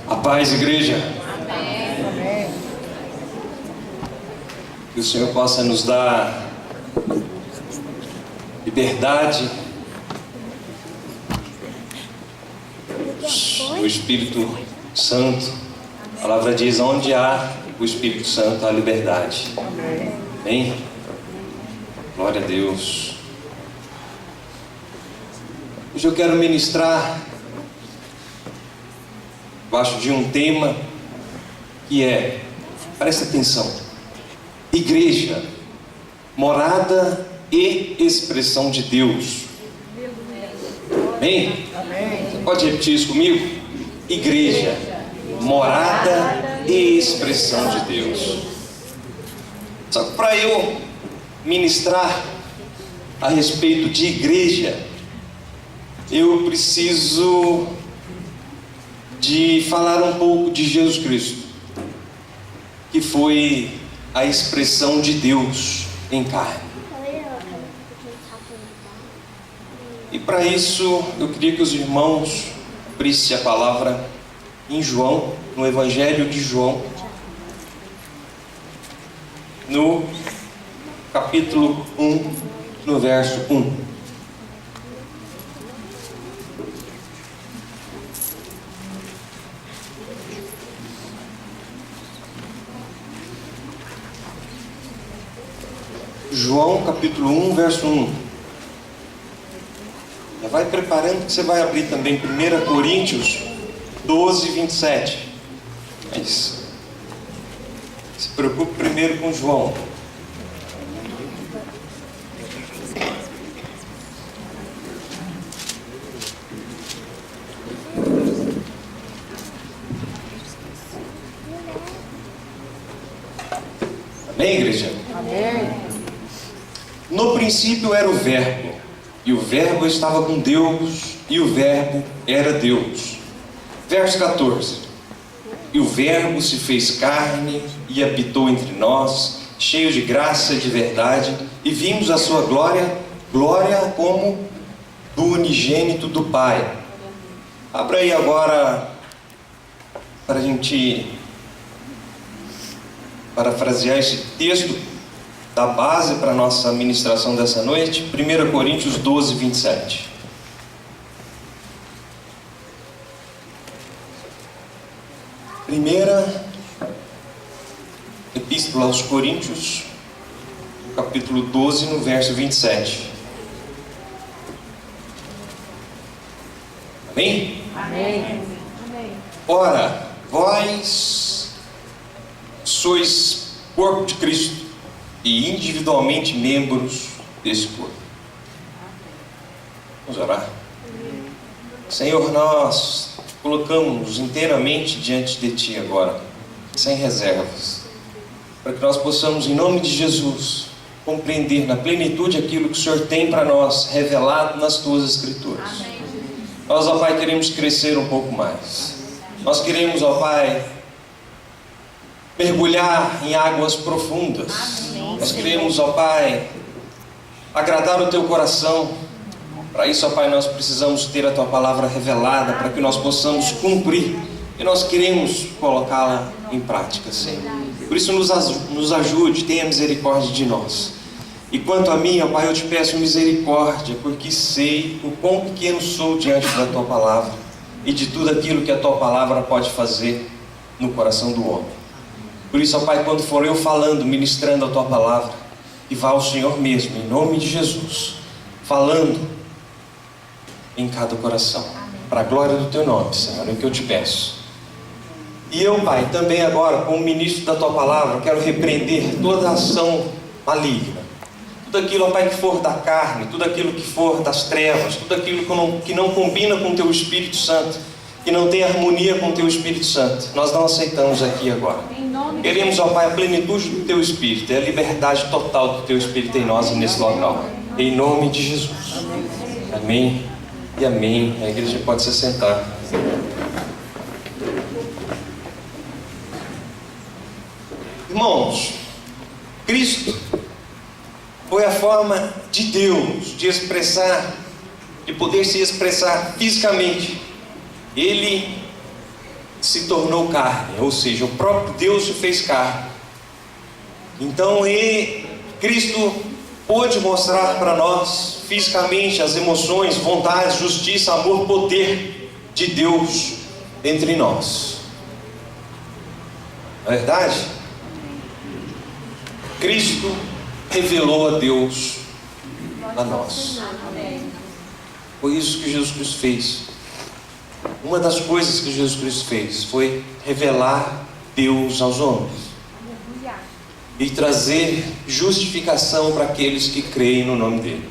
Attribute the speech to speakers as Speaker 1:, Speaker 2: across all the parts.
Speaker 1: A paz, igreja.
Speaker 2: Amém.
Speaker 1: Que o Senhor possa nos dar liberdade do Espírito Santo. A palavra diz: onde há o Espírito Santo, há liberdade. Amém? Glória a Deus. Hoje eu quero ministrar debaixo de um tema que é, presta atenção, igreja, morada e expressão de Deus. Amém? Você pode repetir isso comigo? Igreja, morada e expressão de Deus. Só que para eu ministrar a respeito de igreja, eu preciso de falar um pouco de Jesus Cristo, que foi a expressão de Deus em carne. E para isso eu queria que os irmãos abrissem a palavra em João, no Evangelho de João, no capítulo 1, no verso 1. João capítulo 1, verso 1. Já vai preparando que você vai abrir também 1 Coríntios 12, 27. Mas se preocupe primeiro com João. Amém, igreja?
Speaker 2: Amém.
Speaker 1: No princípio era o Verbo, e o Verbo estava com Deus, e o Verbo era Deus. Verso 14. E o Verbo se fez carne e habitou entre nós, cheio de graça e de verdade, e vimos a sua glória, glória como do unigênito do Pai. Abra aí agora, para a gente parafrasear esse texto, da base para a nossa ministração dessa noite, 1 Coríntios 12, 27. Primeira Epístola aos Coríntios, capítulo 12, no verso 27. Amém?
Speaker 2: Amém.
Speaker 1: Ora, vós sois corpo de Cristo, e individualmente membros desse corpo. Vamos orar. Senhor, nós colocamos inteiramente diante de Ti agora, sem reservas, para que nós possamos, em nome de Jesus, compreender na plenitude aquilo que o Senhor tem para nós, revelado nas Tuas Escrituras. Amém. Nós, ó Pai, queremos crescer um pouco mais. Nós queremos, ó Pai, mergulhar em águas profundas. Amém. Nós queremos, ó Pai, agradar o Teu coração. Para isso, ó Pai, nós precisamos ter a Tua palavra revelada, para que nós possamos cumprir. E nós queremos colocá-la em prática, Senhor. Por isso, nos ajude, tenha misericórdia de nós. E quanto a mim, ó Pai, eu te peço misericórdia, porque sei o quão pequeno sou diante da Tua palavra e de tudo aquilo que a Tua palavra pode fazer no coração do homem. Por isso, ó Pai, quando for eu falando, ministrando a Tua palavra, que vá o Senhor mesmo, em nome de Jesus, falando em cada coração, para a glória do Teu nome, Senhor, é o que eu te peço. E eu, Pai, também agora, como ministro da Tua palavra, quero repreender toda ação maligna, tudo aquilo, ó Pai, que for da carne, tudo aquilo que for das trevas, tudo aquilo que não combina com o Teu Espírito Santo, que não tem harmonia com o Teu Espírito Santo, nós não aceitamos aqui agora. Queremos, ó Pai, a plenitude do Teu Espírito e a liberdade total do Teu Espírito em nós e nesse local. Em nome de Jesus. Amém e amém. A igreja pode se sentar. Irmãos, Cristo foi a forma de Deus de expressar, de poder se expressar fisicamente. Ele se tornou carne, ou seja, o próprio Deus se fez carne. Então, Cristo pôde mostrar para nós fisicamente as emoções, vontades, justiça, amor, poder de Deus entre nós. Não é verdade? Cristo revelou a Deus a nós. Foi isso que Jesus Cristo fez. Uma das coisas que Jesus Cristo fez foi revelar Deus aos homens e trazer justificação para aqueles que creem no nome dele.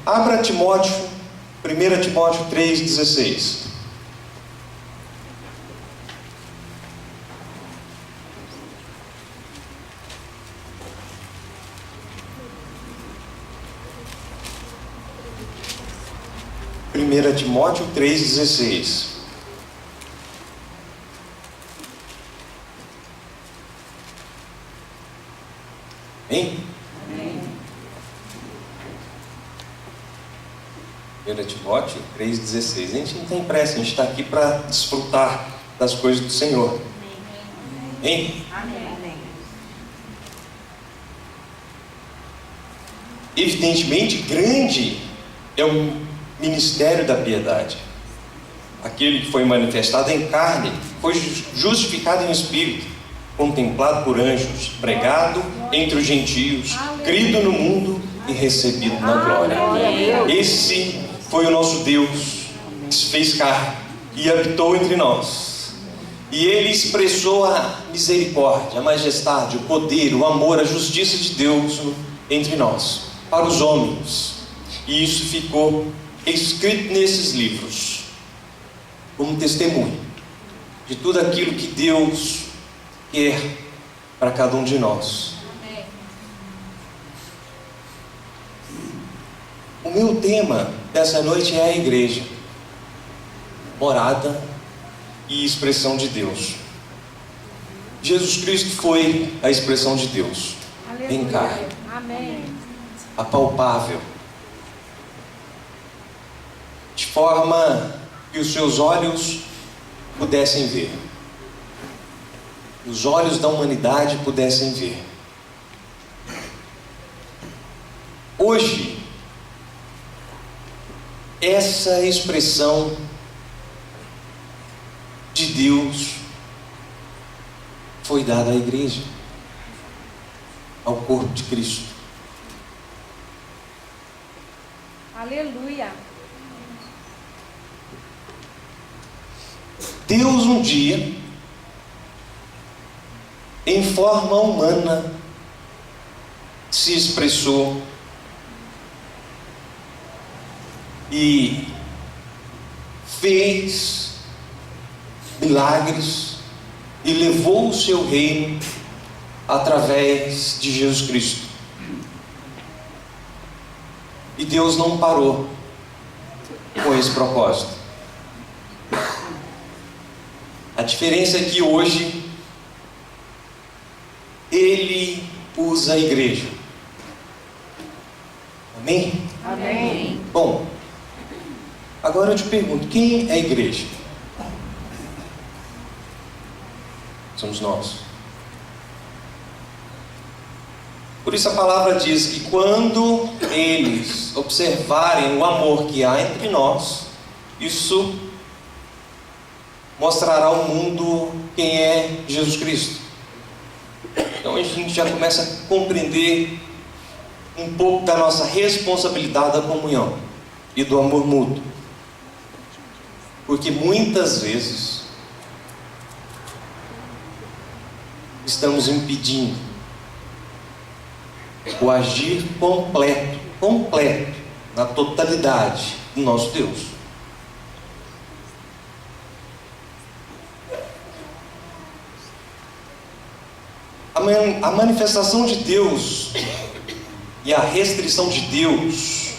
Speaker 1: Abra Timóteo, 1 Timóteo 3,16. Primeira Timóteo 3,16. Hein?
Speaker 2: Amém.
Speaker 1: 1 Timóteo 3,16. A gente não tem pressa, a gente está aqui para desfrutar das coisas do Senhor. Hein?
Speaker 2: Amém.
Speaker 1: Evidentemente, grande é o ministério da piedade. Aquele que foi manifestado em carne, foi justificado em espírito, contemplado por anjos, pregado entre os gentios, crido no mundo e recebido na glória. Esse foi o nosso Deus, que se fez carne e habitou entre nós. E Ele expressou a misericórdia, a majestade, o poder, o amor, a justiça de Deus entre nós, para os homens. E isso ficou escrito nesses livros, como testemunho de tudo aquilo que Deus quer para cada um de nós. O meu tema dessa noite é a igreja, morada e expressão de Deus. Jesus Cristo foi a expressão de Deus em carne, apalpável, de forma que os seus olhos pudessem ver, os olhos da humanidade pudessem ver. Hoje, essa expressão de Deus foi dada à igreja, ao corpo de Cristo.
Speaker 2: Aleluia.
Speaker 1: Deus um dia, em forma humana, se expressou e fez milagres e levou o seu reino através de Jesus Cristo. E Deus não parou com esse propósito. A diferença é que hoje Ele usa a igreja. Amém?
Speaker 2: Amém.
Speaker 1: Bom, agora eu te pergunto, quem é a igreja? Somos nós. Por isso a palavra diz que quando eles observarem o amor que há entre nós, isso mostrará ao mundo quem é Jesus Cristo. Então a gente já começa a compreender um pouco da nossa responsabilidade da comunhão e do amor mútuo. Porque muitas vezes estamos impedindo o agir completo, na totalidade do nosso Deus. A manifestação de Deus e a restrição de Deus,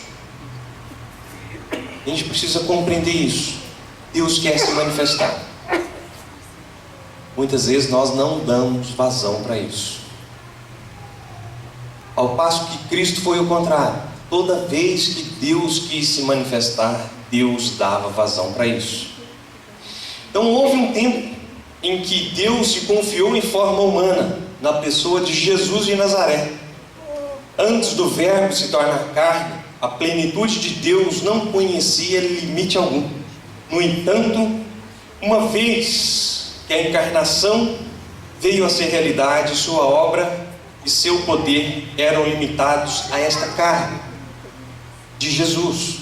Speaker 1: a gente precisa compreender isso. Deus quer se manifestar. muitas vezes nós não damos vazão para isso. Ao passo que Cristo foi o contrário. Toda vez que Deus quis se manifestar, Deus dava vazão para isso. Então houve um tempo em que Deus se confiou em forma humana, na pessoa de Jesus de Nazaré. Antes do Verbo se tornar carne, a plenitude de Deus não conhecia limite algum. No entanto, uma vez que a encarnação veio a ser realidade, sua obra e seu poder eram limitados a esta carne de Jesus.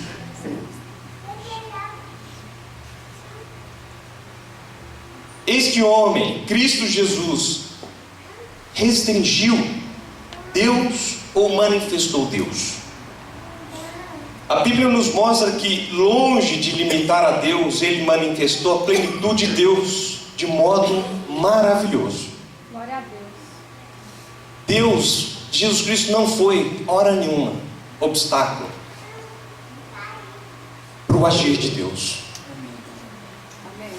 Speaker 1: Este homem, Cristo Jesus, restringiu Deus ou manifestou Deus? A Bíblia nos mostra que, longe de limitar a Deus, ele manifestou a plenitude de Deus de modo maravilhoso.
Speaker 2: Glória a Deus.
Speaker 1: Deus, Jesus Cristo, não foi, hora nenhuma, obstáculo para o agir de Deus.
Speaker 2: Amém.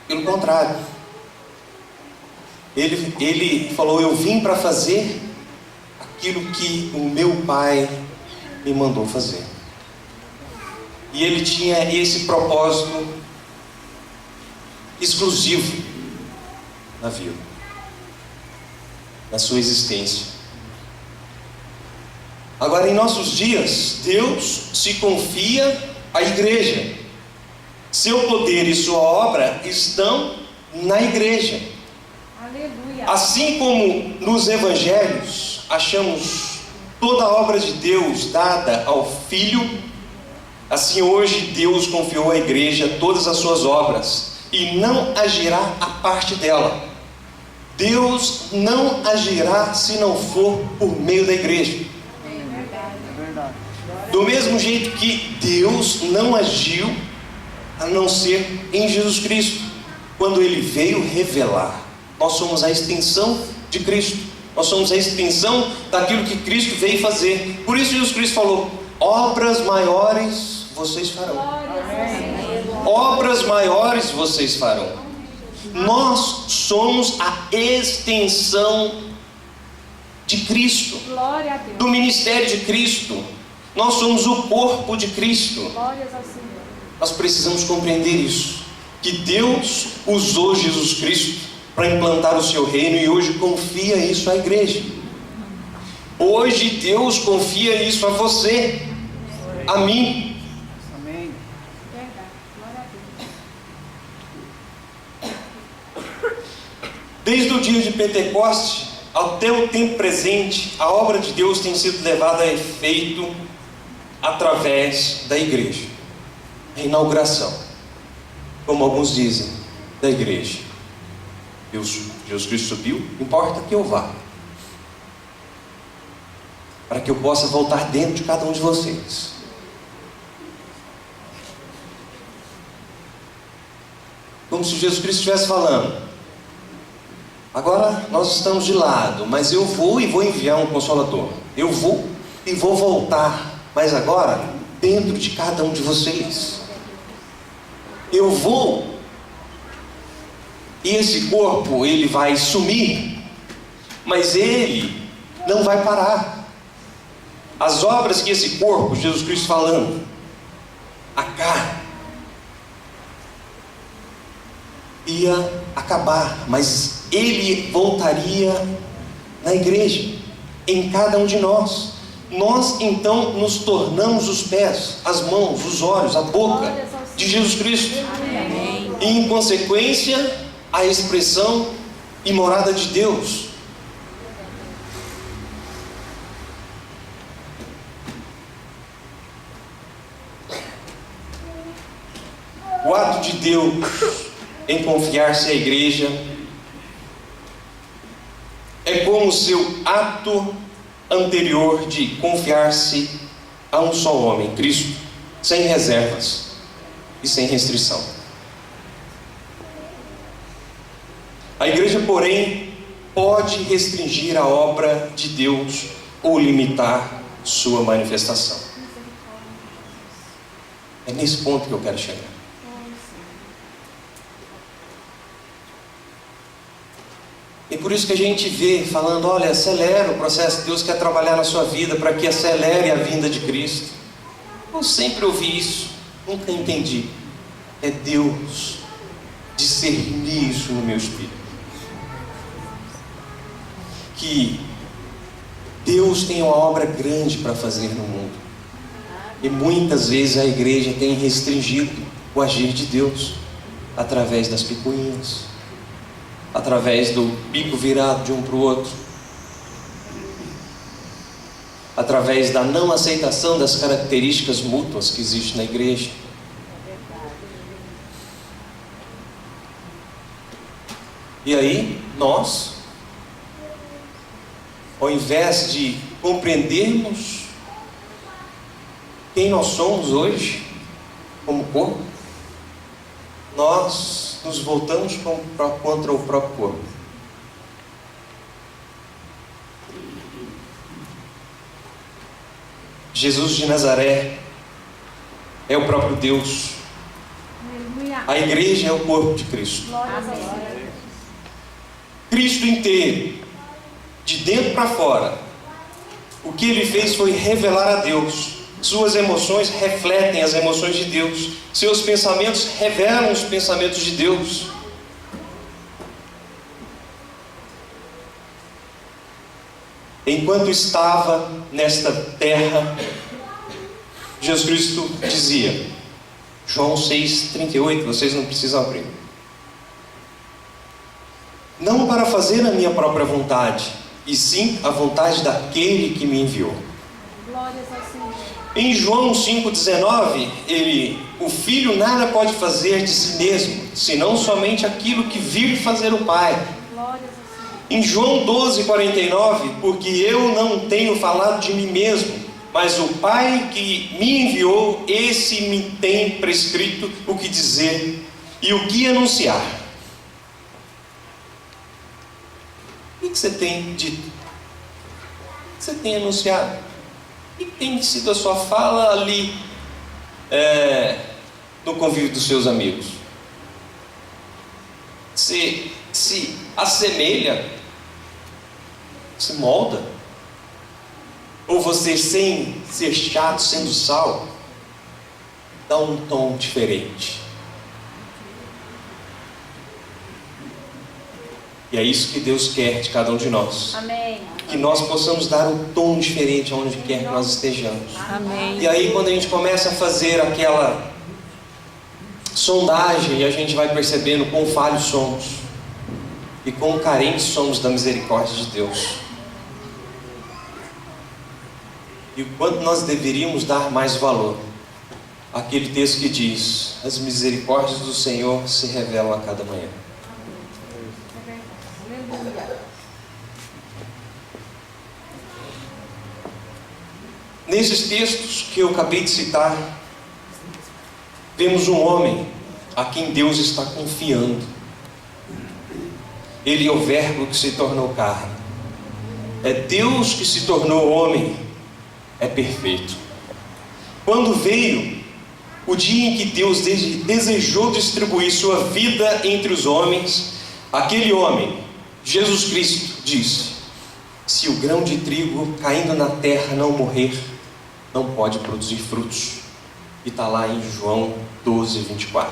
Speaker 1: Pelo contrário, ele falou: eu vim para fazer aquilo que o meu Pai me mandou fazer. E ele tinha esse propósito exclusivo na vida, na sua existência. Agora, em nossos dias, Deus se confia à igreja. Seu poder e sua obra estão na igreja.
Speaker 2: Aleluia.
Speaker 1: Assim como nos evangelhos achamos toda a obra de Deus dada ao Filho, assim hoje Deus confiou à igreja todas as suas obras e não agirá a parte dela. Deus não agirá se não for por meio da igreja. Do mesmo jeito que Deus não agiu a não ser em Jesus Cristo, quando Ele veio revelar. Nós somos a extensão de Cristo. Nós somos a extensão daquilo que Cristo veio fazer. Por isso Jesus Cristo falou: obras maiores vocês farão. Obras maiores vocês farão. Nós somos a extensão de Cristo,
Speaker 2: Glória a Deus.
Speaker 1: do ministério de Cristo. Nós somos o corpo de Cristo.
Speaker 2: Glórias ao Senhor.
Speaker 1: Nós precisamos compreender isso, que Deus usou Jesus Cristo para implantar o seu reino e hoje confia isso à igreja. Hoje Deus confia isso a você, a mim.
Speaker 3: Amém.
Speaker 2: Verdade. Glória a Deus.
Speaker 1: Desde o dia de Pentecoste até o tempo presente, a obra de Deus tem sido levada a efeito através da igreja. A inauguração, como alguns dizem, da igreja. Jesus Cristo subiu, importa que eu vá, para que eu possa voltar dentro de cada um de vocês. Como se Jesus Cristo estivesse falando: agora nós estamos de lado, mas eu vou e vou enviar um Consolador. Eu vou e vou voltar, mas agora dentro de cada um de vocês. Eu vou, e esse corpo ele vai sumir, mas ele não vai parar. As obras que esse corpo, Jesus Cristo falando, a carne, ia acabar, mas ele voltaria na igreja, em cada um de nós. Nós então nos tornamos os pés, as mãos, os olhos, a boca de Jesus Cristo.
Speaker 2: Amém.
Speaker 1: E em consequência, a expressão e morada de Deus. O ato de Deus em confiar-se à igreja é como o seu ato anterior de confiar-se a um só homem, Cristo, sem reservas e sem restrição. A igreja, porém, pode restringir a obra de Deus ou limitar sua manifestação. É nesse ponto que eu quero chegar. por isso que a gente vê falando, olha, acelera o processo, Deus quer trabalhar na sua vida para que acelere a vinda de Cristo. Eu sempre ouvi isso, nunca entendi. É Deus discernir isso no meu espírito. Que Deus tem uma obra grande para fazer no mundo. E muitas vezes a igreja tem restringido o agir de Deus através das picuinhas, através do bico virado de um para o outro, através da não aceitação das características mútuas que existem na igreja. E aí, nós, ao invés de compreendermos quem nós somos hoje, como corpo, nós nos voltamos contra o próprio corpo. Jesus de Nazaré é o próprio Deus.
Speaker 2: Aleluia.
Speaker 1: A igreja é o corpo de Cristo.
Speaker 2: Glórias ao Senhor.
Speaker 1: Cristo inteiro, de dentro para fora, o que Ele fez foi revelar a Deus. Suas emoções refletem as emoções de Deus. Seus pensamentos revelam os pensamentos de Deus. Enquanto estava nesta terra, Jesus Cristo dizia, João 6,38, vocês não precisam abrir. Não para fazer a minha própria vontade, e sim a vontade daquele que me enviou.
Speaker 2: Glórias ao Senhor.
Speaker 1: Em João 5,19, o Filho nada pode fazer de si mesmo, senão somente aquilo que vir fazer o Pai.
Speaker 2: Glórias ao Senhor.
Speaker 1: Em João 12,49, porque eu não tenho falado de mim mesmo, mas o Pai que me enviou, esse me tem prescrito o que dizer e o que anunciar. O que você tem dito? O que você tem anunciado? O que tem sido a sua fala ali no convívio dos seus amigos? Você se assemelha? Se molda? Ou você, sem ser chato, sendo sal, dá um tom diferente? E é isso que Deus quer de cada um de nós.
Speaker 2: Amém.
Speaker 1: Que nós possamos dar um tom diferente aonde quer que nós estejamos.
Speaker 2: Amém.
Speaker 1: E aí, quando a gente começa a fazer aquela sondagem, a gente vai percebendo quão falhos somos e quão carentes somos da misericórdia de Deus. E o quanto nós deveríamos dar mais valor àquele texto que diz: as misericórdias do Senhor se revelam a cada manhã.
Speaker 2: Aleluia.
Speaker 1: Nesses textos que eu acabei de citar, vemos um homem a quem Deus está confiando. Ele é o Verbo que se tornou carne. É Deus que se tornou homem. É perfeito. Quando veio o dia em que Deus desejou distribuir sua vida entre os homens, aquele homem, Jesus Cristo, disse: se o grão de trigo caindo na terra não morrer, não pode produzir frutos. E está lá em João 12:24.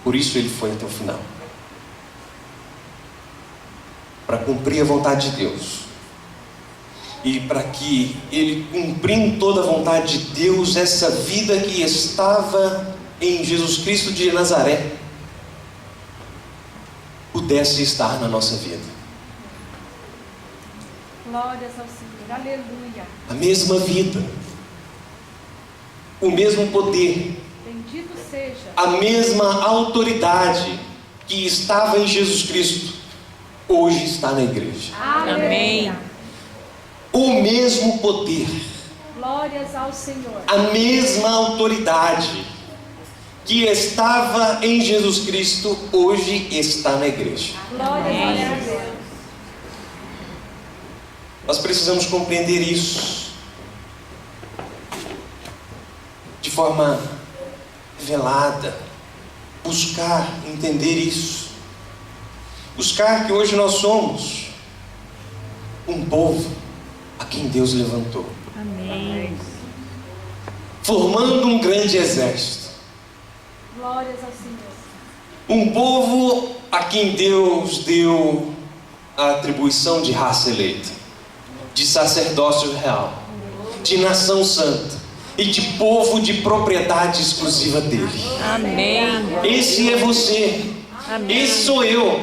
Speaker 1: Por isso ele foi até o final, para cumprir a vontade de Deus. E para que ele, cumprindo toda a vontade de Deus, essa vida que estava em Jesus Cristo de Nazaré pudesse estar na nossa vida.
Speaker 2: Glórias ao Senhor. Aleluia.
Speaker 1: A mesma vida, o mesmo poder,
Speaker 2: Bendito seja.
Speaker 1: a mesma autoridade que estava em Jesus Cristo, hoje está na igreja.
Speaker 2: Aleluia.
Speaker 1: O mesmo poder,
Speaker 2: Glórias ao Senhor.
Speaker 1: a mesma autoridade que estava em Jesus Cristo, hoje está na igreja.
Speaker 2: Glórias ao Senhor.
Speaker 1: Nós precisamos compreender isso de forma revelada, buscar entender isso. buscar que hoje nós somos um povo a quem Deus levantou.
Speaker 2: Amém.
Speaker 1: Formando um grande exército.
Speaker 2: Glórias ao Senhor.
Speaker 1: Um povo a quem Deus deu a atribuição de raça eleita, de sacerdócio real, de nação santa e de povo de propriedade exclusiva dele.
Speaker 2: Amém.
Speaker 1: Esse é você.
Speaker 2: Amém.
Speaker 1: Esse sou eu.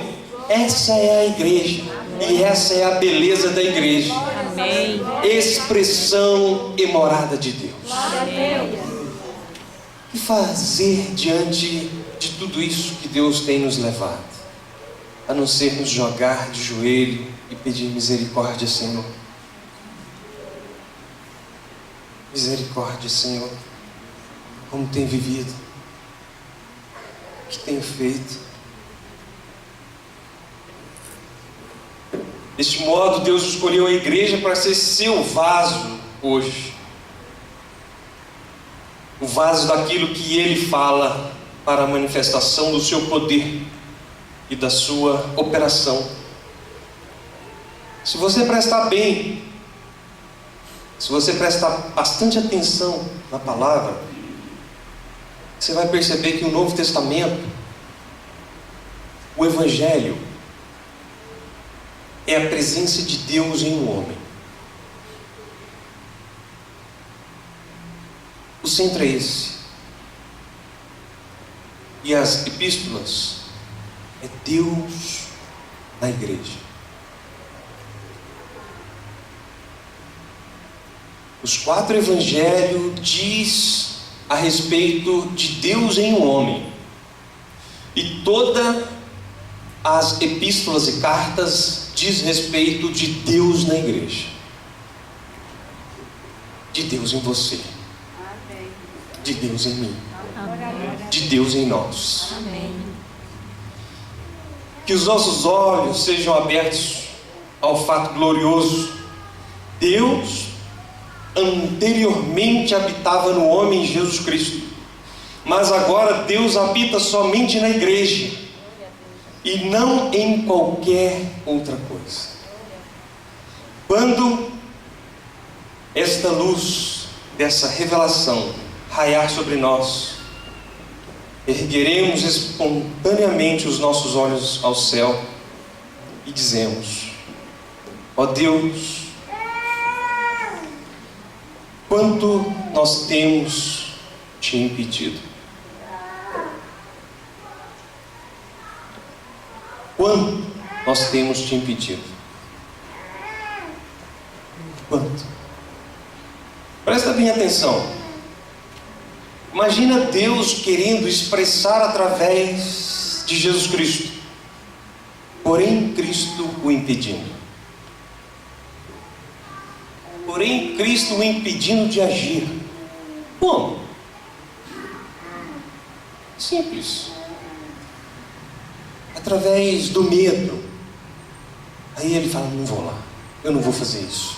Speaker 1: Essa é a igreja. E essa é a beleza da igreja.
Speaker 2: Amém.
Speaker 1: Expressão e morada de Deus.
Speaker 2: Amém.
Speaker 1: O que fazer diante de tudo isso que Deus tem nos levado? A não ser nos jogar de joelho e pedir misericórdia, Senhor. Misericórdia, Senhor. Como tem vivido? O que tem feito? Deste modo, Deus escolheu a igreja para ser seu vaso hoje. O vaso daquilo que Ele fala para a manifestação do seu poder e da sua operação. Se você prestar bem, se você prestar bastante atenção na palavra, você vai perceber que o Novo Testamento, o Evangelho, é a presença de Deus em um homem. O centro é esse. E as epístolas é Deus na igreja. Os 4 evangelhos diz a respeito de Deus em um homem. E todas as epístolas e cartas diz respeito de Deus na igreja. De Deus em você. De Deus em mim. De Deus em nós.
Speaker 2: Amém.
Speaker 1: Que os nossos olhos sejam abertos ao fato glorioso. Deus anteriormente habitava no homem Jesus Cristo, mas agora Deus habita somente na igreja e não em qualquer outra coisa. Quando esta luz dessa revelação raiar sobre nós, ergueremos espontaneamente os nossos olhos ao céu e dizemos: ó Deus, quanto nós temos te impedido. Quanto nós temos te impedido. Quanto? Presta bem atenção. Imagina Deus querendo expressar através de Jesus Cristo, porém Cristo o impedindo. Porém Cristo o impedindo de agir. Como? Simples. Através do medo. Aí ele fala: não vou lá, eu não vou fazer isso.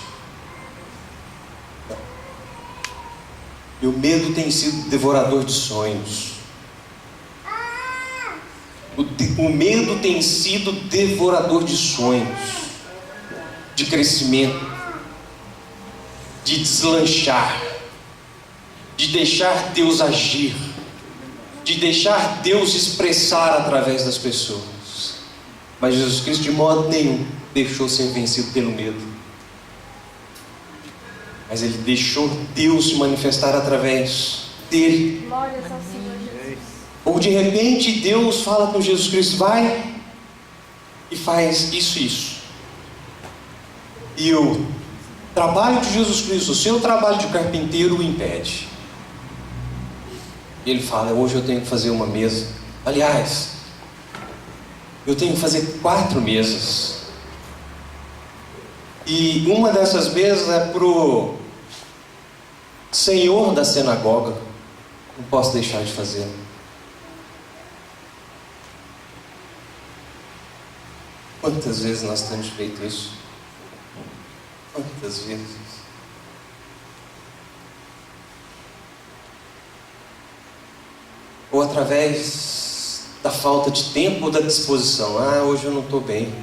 Speaker 1: Não. E o medo tem sido devorador de sonhos. O medo tem sido devorador de sonhos, de crescimento, de deslanchar, de deixar Deus agir, de deixar Deus expressar através das pessoas. Mas Jesus Cristo de modo nenhum deixou ser vencido pelo medo. Mas Ele deixou Deus se manifestar através dele.
Speaker 2: Glórias ao Senhor Jesus.
Speaker 1: Ou de repente Deus fala com Jesus Cristo: vai e faz isso e isso. E o trabalho de Jesus Cristo, o seu trabalho de carpinteiro, o impede. E ele fala: hoje eu tenho que fazer uma mesa. Aliás, eu tenho que fazer 4 mesas. E uma dessas mesas é para o senhor da sinagoga. Não posso deixar de fazer. Quantas vezes nós temos feito isso? Quantas vezes? Ou através da falta de tempo ou da disposição. Ah, hoje eu não estou bem.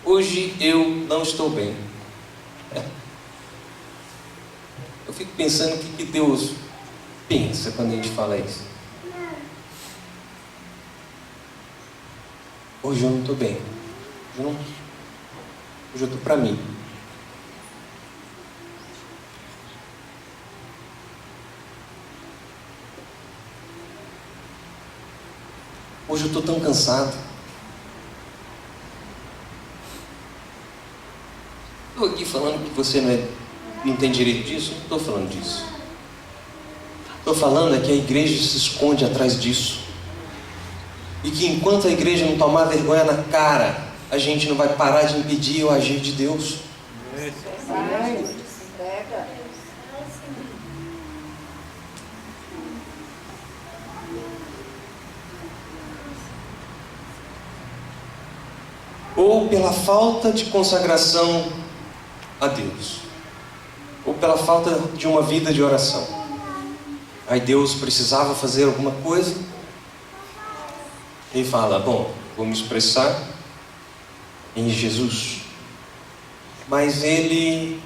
Speaker 1: Hoje eu não estou bem. Eu fico pensando o que Deus pensa quando a gente fala isso. Hoje eu não estou bem. Hoje eu estou para mim. Hoje eu estou tão cansado. Estou aqui falando que você não tem direito disso? Não estou falando disso. Estou falando é que a igreja se esconde atrás disso. E que enquanto a igreja não tomar vergonha na cara, a gente não vai parar de impedir o agir de Deus. Ou pela falta de consagração a Deus, ou pela falta de uma vida de oração. Aí Deus precisava fazer alguma coisa e fala: bom, vou me expressar em Jesus. Mas ele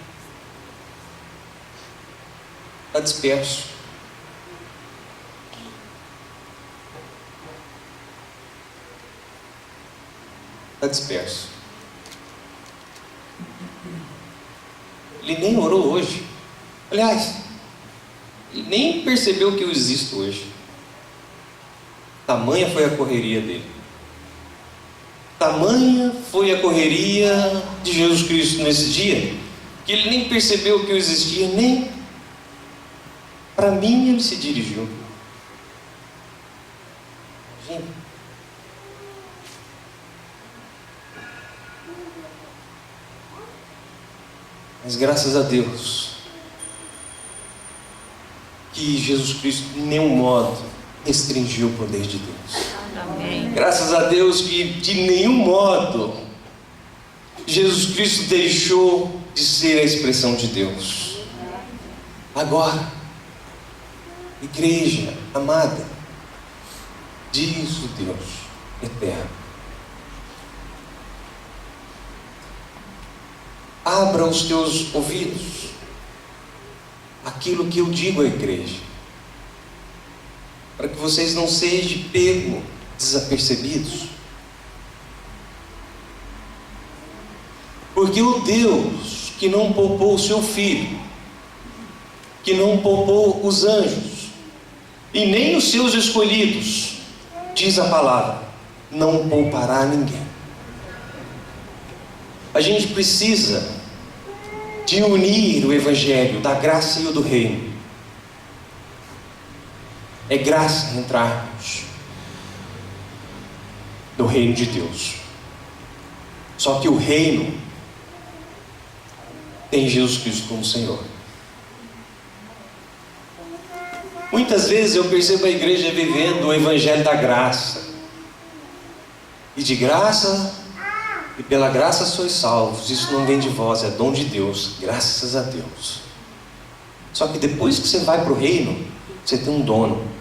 Speaker 1: está disperso. Está disperso. Ele nem orou hoje. Aliás, ele nem percebeu que eu existo hoje. Tamanha foi a correria dele. Tamanha foi a correria de Jesus Cristo nesse dia, que ele nem percebeu que eu existia, nem para mim ele se dirigiu. Gente, mas graças a Deus que Jesus Cristo de nenhum modo restringiu o poder de Deus.
Speaker 2: Amém.
Speaker 1: Graças a Deus que de nenhum modo Jesus Cristo deixou de ser a expressão de Deus. Agora, igreja amada, diz o Deus eterno: abra os teus ouvidos aquilo que eu digo à igreja, para que vocês não sejam pegos desapercebidos. Porque o Deus que não poupou o seu filho, que não poupou os anjos e nem os seus escolhidos, diz a palavra, não poupará ninguém. A gente precisa de unir o evangelho da graça e o do reino. É graça entrarmos no reino de Deus. Só que o reino tem Jesus Cristo como Senhor. Muitas vezes eu percebo a igreja vivendo o evangelho da graça. E de graça, e pela graça sois salvos. Isso não vem de vós, é dom de Deus, graças a Deus. Só que depois que você vai para o reino, você tem um dono.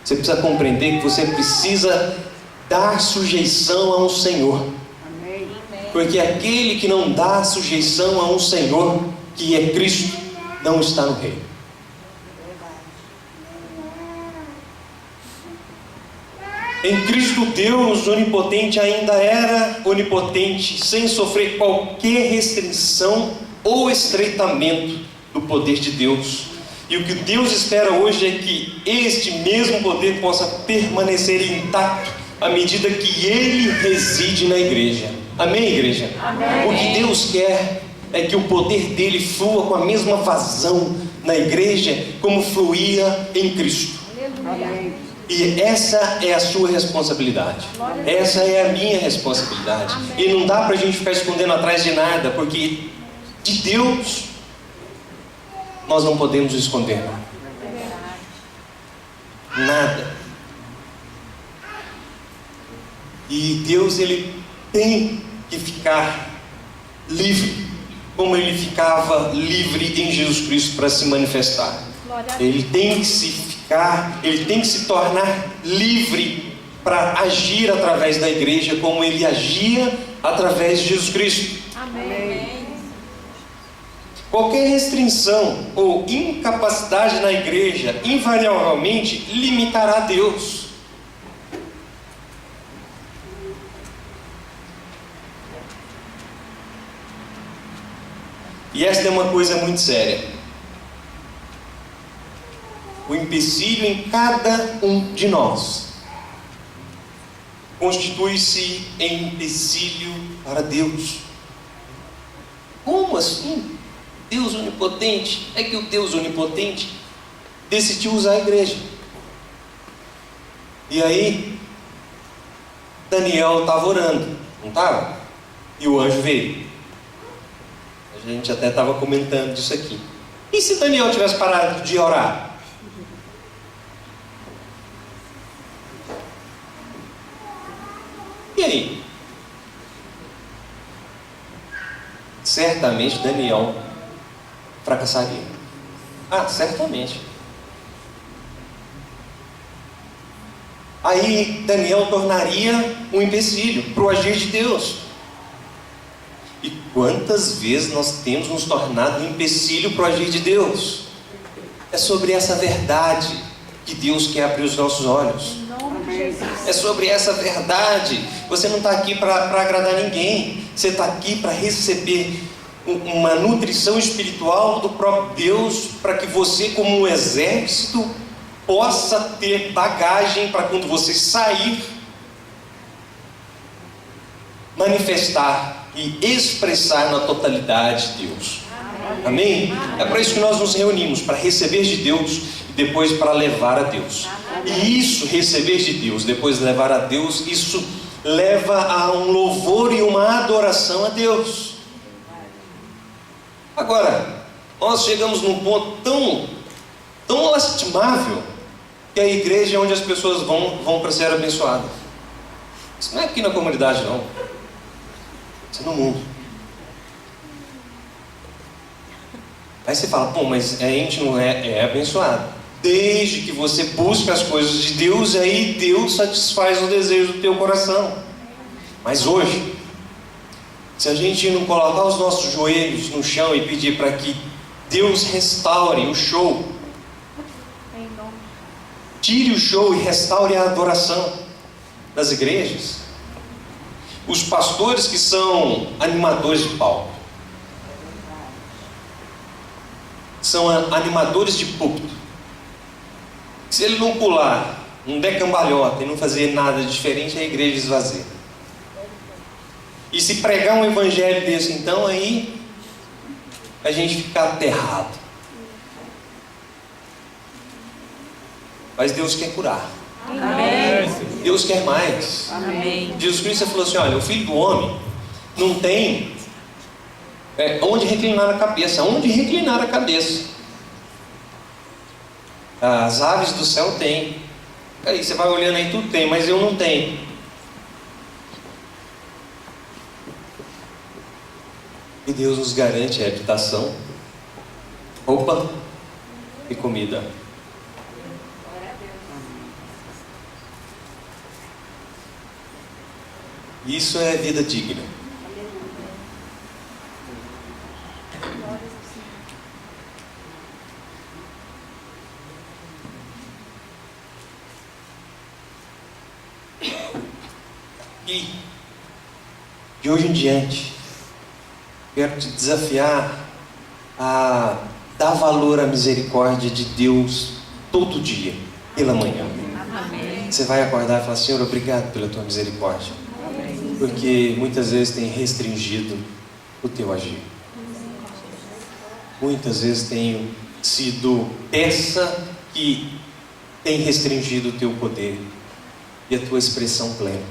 Speaker 1: Você precisa compreender que você precisa dar sujeição a um Senhor. Porque aquele que não dá sujeição a um Senhor, que é Cristo, não está no reino. Em Cristo, Deus onipotente ainda era onipotente, sem sofrer qualquer restrição ou estreitamento do poder de Deus. E o que Deus espera hoje é que este mesmo poder possa permanecer intacto à medida que Ele reside na igreja. Amém, igreja? Amém. O que Deus quer é que o poder dele flua com a mesma vazão na igreja como fluía em Cristo. Amém. E essa é a sua responsabilidade. Essa é a minha responsabilidade. Amém. E não dá para a gente ficar escondendo atrás de nada, porque de Deus nós não podemos esconder nada. E Deus, ele tem que ficar livre, como ele ficava livre em Jesus Cristo para se manifestar. Ele tem que se tornar livre para agir através da igreja como ele agia através de Jesus Cristo.
Speaker 2: Amém.
Speaker 1: Qualquer restrição ou incapacidade na igreja invariavelmente limitará Deus. E esta é uma coisa muito séria. O empecilho em cada um de nós constitui-se em empecilho para Deus. Como assim? Deus onipotente? É que o Deus onipotente decidiu usar a igreja. E aí, Daniel estava orando, não estava? E o anjo veio. A gente até estava comentando disso aqui. E se Daniel tivesse parado de orar? E aí? Certamente Daniel fracassaria. Certamente. Aí Daniel tornaria um empecilho para o agir de Deus. E quantas vezes nós temos nos tornado um empecilho para o agir de Deus? É sobre essa verdade que Deus quer abrir os nossos olhos. É sobre essa verdade. Você não está aqui para agradar ninguém. Você está aqui para receber uma nutrição espiritual do próprio Deus, para que você, como um exército, possa ter bagagem para quando você sair, manifestar e expressar na totalidade Deus. Amém? É para isso que nós nos reunimos, para receber de Deus e depois para levar a Deus. E isso, receber de Deus, depois levar a Deus, isso leva a um louvor e uma adoração a Deus. Agora, nós chegamos num ponto tão lastimável, que a igreja é onde as pessoas vão para ser abençoadas. Isso não é aqui na comunidade, não. Isso é no mundo. Aí você fala, mas a gente não é abençoado. Desde que você busque as coisas de Deus, aí Deus satisfaz o desejo do teu coração. Mas hoje, se a gente não colocar os nossos joelhos no chão e pedir para que Deus restaure o show, tire o show e restaure a adoração das igrejas, os pastores que são animadores de palco, são animadores de púlpito. Se ele não pular, não der cambalhota e não fazer nada diferente, a igreja esvazia. E se pregar um evangelho desse, então, aí a gente fica aterrado. Mas Deus quer curar.
Speaker 2: Amém.
Speaker 1: Deus quer mais.
Speaker 2: Amém.
Speaker 1: Jesus Cristo falou assim, olha, o Filho do Homem não tem onde reclinar a cabeça. Onde reclinar a cabeça? As aves do céu têm. Aí você vai olhando aí, tudo tem, mas eu não tenho. E Deus nos garante a habitação, roupa e comida. Isso é vida digna. E de hoje em diante, quero te desafiar a dar valor à misericórdia de Deus todo dia, pela manhã.
Speaker 2: Amém.
Speaker 1: Você vai acordar e falar, Senhor, obrigado pela tua misericórdia. Porque muitas vezes tem restringido o teu agir. Muitas vezes tenho sido peça que tem restringido o teu poder e a tua expressão plena.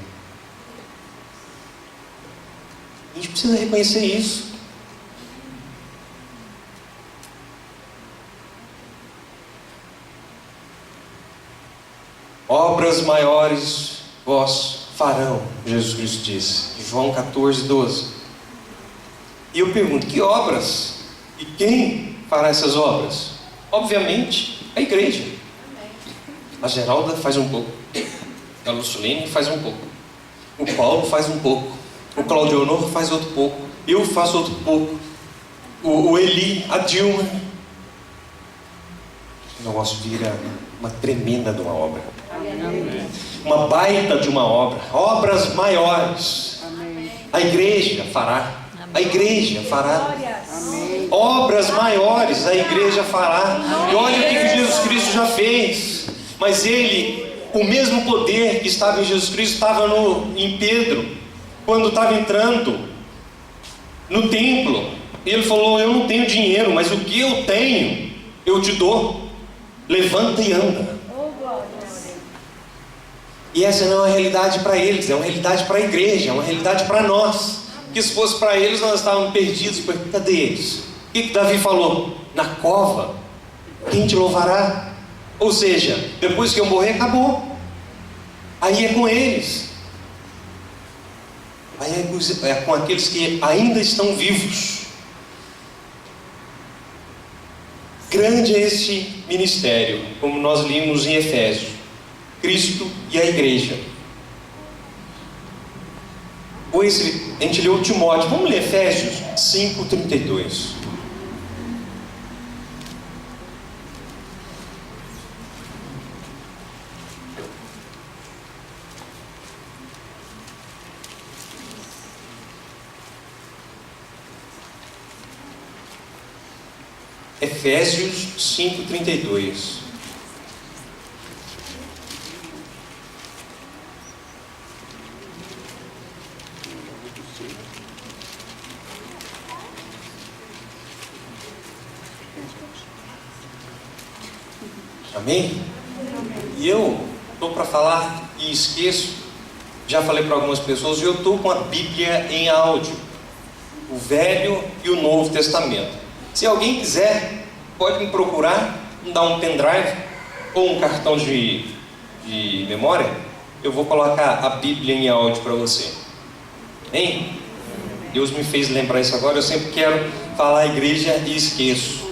Speaker 1: A gente precisa reconhecer isso. Obras maiores vós farão, Jesus Cristo disse, João 14:12. E eu pergunto, que obras? E quem fará essas obras? Obviamente, a igreja. A Geralda faz um pouco. A Lucilene faz um pouco. O Paulo faz um pouco. O Claudionor faz outro pouco. Eu faço outro pouco. O Eli, a Dilma. O negócio vira uma tremenda de uma obra. Uma baita de uma obra. Obras maiores. A igreja fará. A igreja fará. Obras maiores a igreja fará. E olha o que Jesus Cristo já fez. Mas ele, o mesmo poder que estava em Jesus Cristo, estava em Pedro, quando estava entrando no templo. Ele falou: eu não tenho dinheiro, mas o que eu tenho, eu te dou. Levanta e anda. E essa não é uma realidade para eles, é uma realidade para a igreja, é uma realidade para nós. Porque se fosse para eles, nós estávamos perdidos. Cadê eles? O que Davi falou? Na cova, quem te louvará? Ou seja, depois que eu morrer, acabou. Aí é com eles. Aí é com aqueles que ainda estão vivos. Grande é este ministério, como nós lemos em Efésios: Cristo e a igreja. A gente leu Timóteo. Vamos ler Efésios 5:32. Efésios 5:32. Amém? E eu estou para falar e esqueço. Já falei para algumas pessoas. Eu estou com a Bíblia em áudio, o Velho e o Novo Testamento. Se alguém quiser, pode me procurar, me dar um pendrive ou um cartão de memória. Eu vou colocar a Bíblia em áudio para você. Hein? Deus me fez lembrar isso agora. Eu sempre quero falar a igreja e esqueço.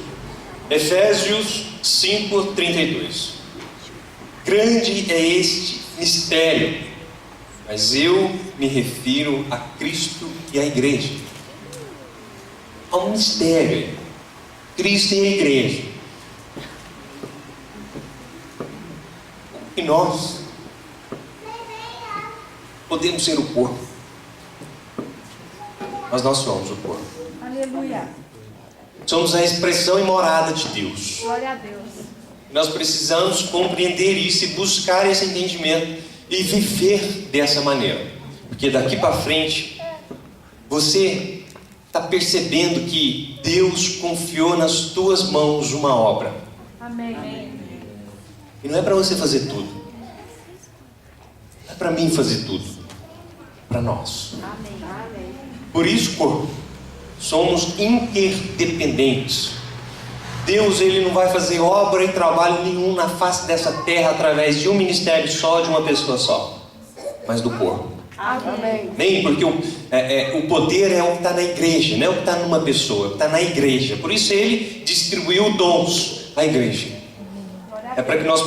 Speaker 1: Efésios 5:32. Grande é este mistério, mas eu me refiro a Cristo e à igreja. Há um mistério: Cristo e a igreja. E nós podemos ser o corpo, mas nós somos o corpo.
Speaker 2: Aleluia.
Speaker 1: Somos a expressão e morada de Deus.
Speaker 2: Glória a Deus.
Speaker 1: Nós precisamos compreender isso e buscar esse entendimento e viver dessa maneira. Porque daqui para frente, você está percebendo que Deus confiou nas tuas mãos uma obra.
Speaker 2: Amém.
Speaker 1: E não é para você fazer tudo. Não é para mim fazer tudo. É para nós.
Speaker 2: Amém.
Speaker 1: Por isso, corpo, somos interdependentes. Deus, Ele não vai fazer obra e trabalho nenhum na face dessa terra através de um ministério só, de uma pessoa só, mas do corpo.
Speaker 2: Amém.
Speaker 1: Nem porque o poder é o que está na igreja, não é o que está numa pessoa, é o que está na igreja. Por isso Ele distribuiu dons à igreja. É para que nós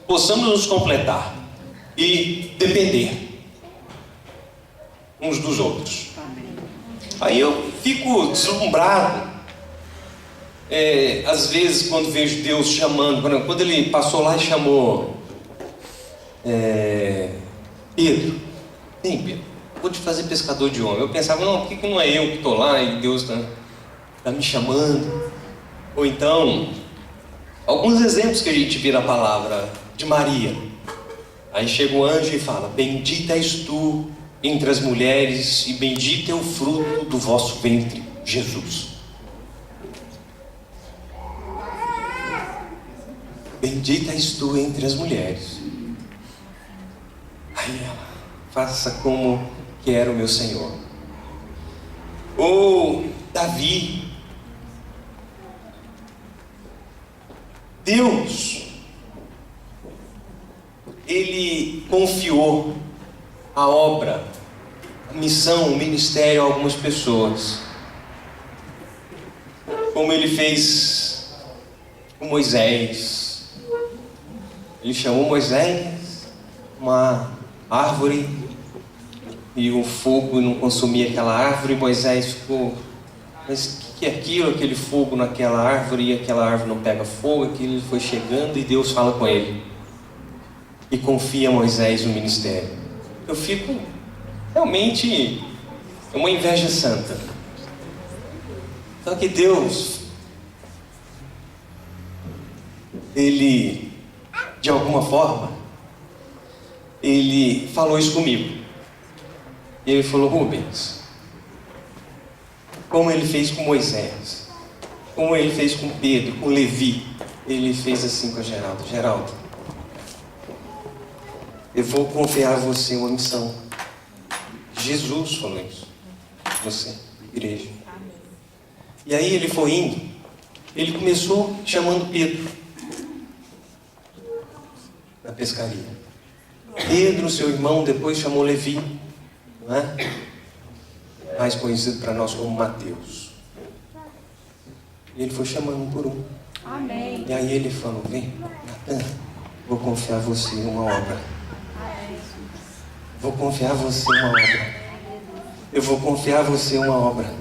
Speaker 1: possamos nos completar e depender uns dos outros. Aí eu fico deslumbrado, às vezes, quando vejo Deus chamando. Quando Ele passou lá e chamou Pedro: vem, Pedro, vou te fazer pescador de homem. Eu pensava: não, por que não é eu que estou lá e Deus está me chamando? Ou então, alguns exemplos que a gente vê na palavra de Maria. Aí chega o anjo e fala: bendita és tu entre as mulheres, e bendito é o fruto do vosso ventre, Jesus. Bendita és tu entre as mulheres. Aí ela: faça como quer o meu Senhor. Ou Davi: Deus, Ele confiou a obra, a missão, o ministério a algumas pessoas, como Ele fez com Moisés. Ele chamou Moisés, uma árvore e o fogo não consumia aquela árvore. Moisés ficou, mas o que é aquilo, aquele fogo naquela árvore, e aquela árvore não pega fogo? Aquilo foi chegando e Deus fala com ele e confia a Moisés no ministério. Eu fico realmente uma inveja santa. Só que Deus, Ele, de alguma forma, Ele falou isso comigo. E Ele falou: Rubens, como Ele fez com Moisés, como Ele fez com Pedro, com Levi, Ele fez assim com Geraldo. Geraldo, eu vou confiar a você uma missão. Jesus falou isso. Você, igreja. E aí ele foi indo. Ele começou chamando Pedro na pescaria. Pedro, seu irmão, depois chamou Levi, não é? Mais conhecido para nós como Mateus. E ele foi chamando um por um.
Speaker 2: Amém.
Speaker 1: E aí ele falou: vem, Natan, vou confiar a você uma obra. Vou confiar a você uma obra. Eu vou confiar a você uma obra.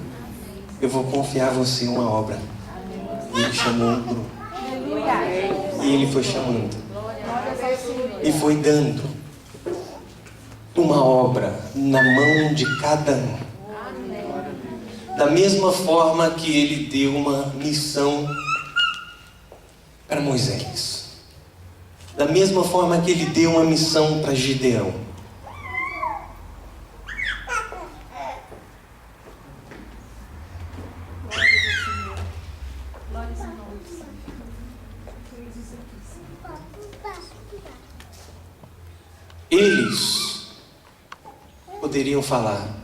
Speaker 1: Eu vou confiar a você uma obra. E ele chamou um por um. E ele foi chamando. E foi dando uma obra na mão de cada um. Da mesma forma que ele deu uma missão para Moisés. Da mesma forma que ele deu uma missão para Gideão. Eles poderiam falar: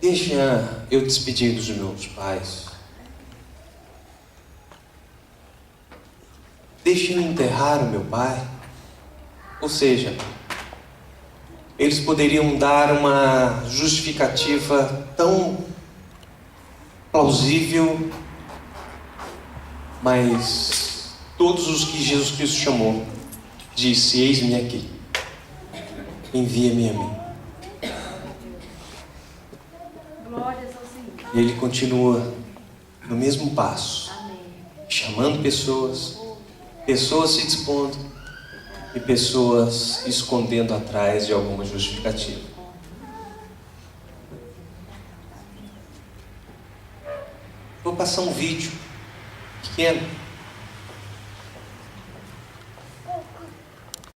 Speaker 1: deixa eu despedir dos meus pais, deixa eu enterrar o meu pai. Ou seja, eles poderiam dar uma justificativa tão plausível, mas todos os que Jesus Cristo chamou disse: eis-me aqui, envia-me a mim. E ele continua no mesmo passo, chamando pessoas, pessoas se dispondo e pessoas escondendo atrás de alguma justificativa. Vou passar um vídeo pequeno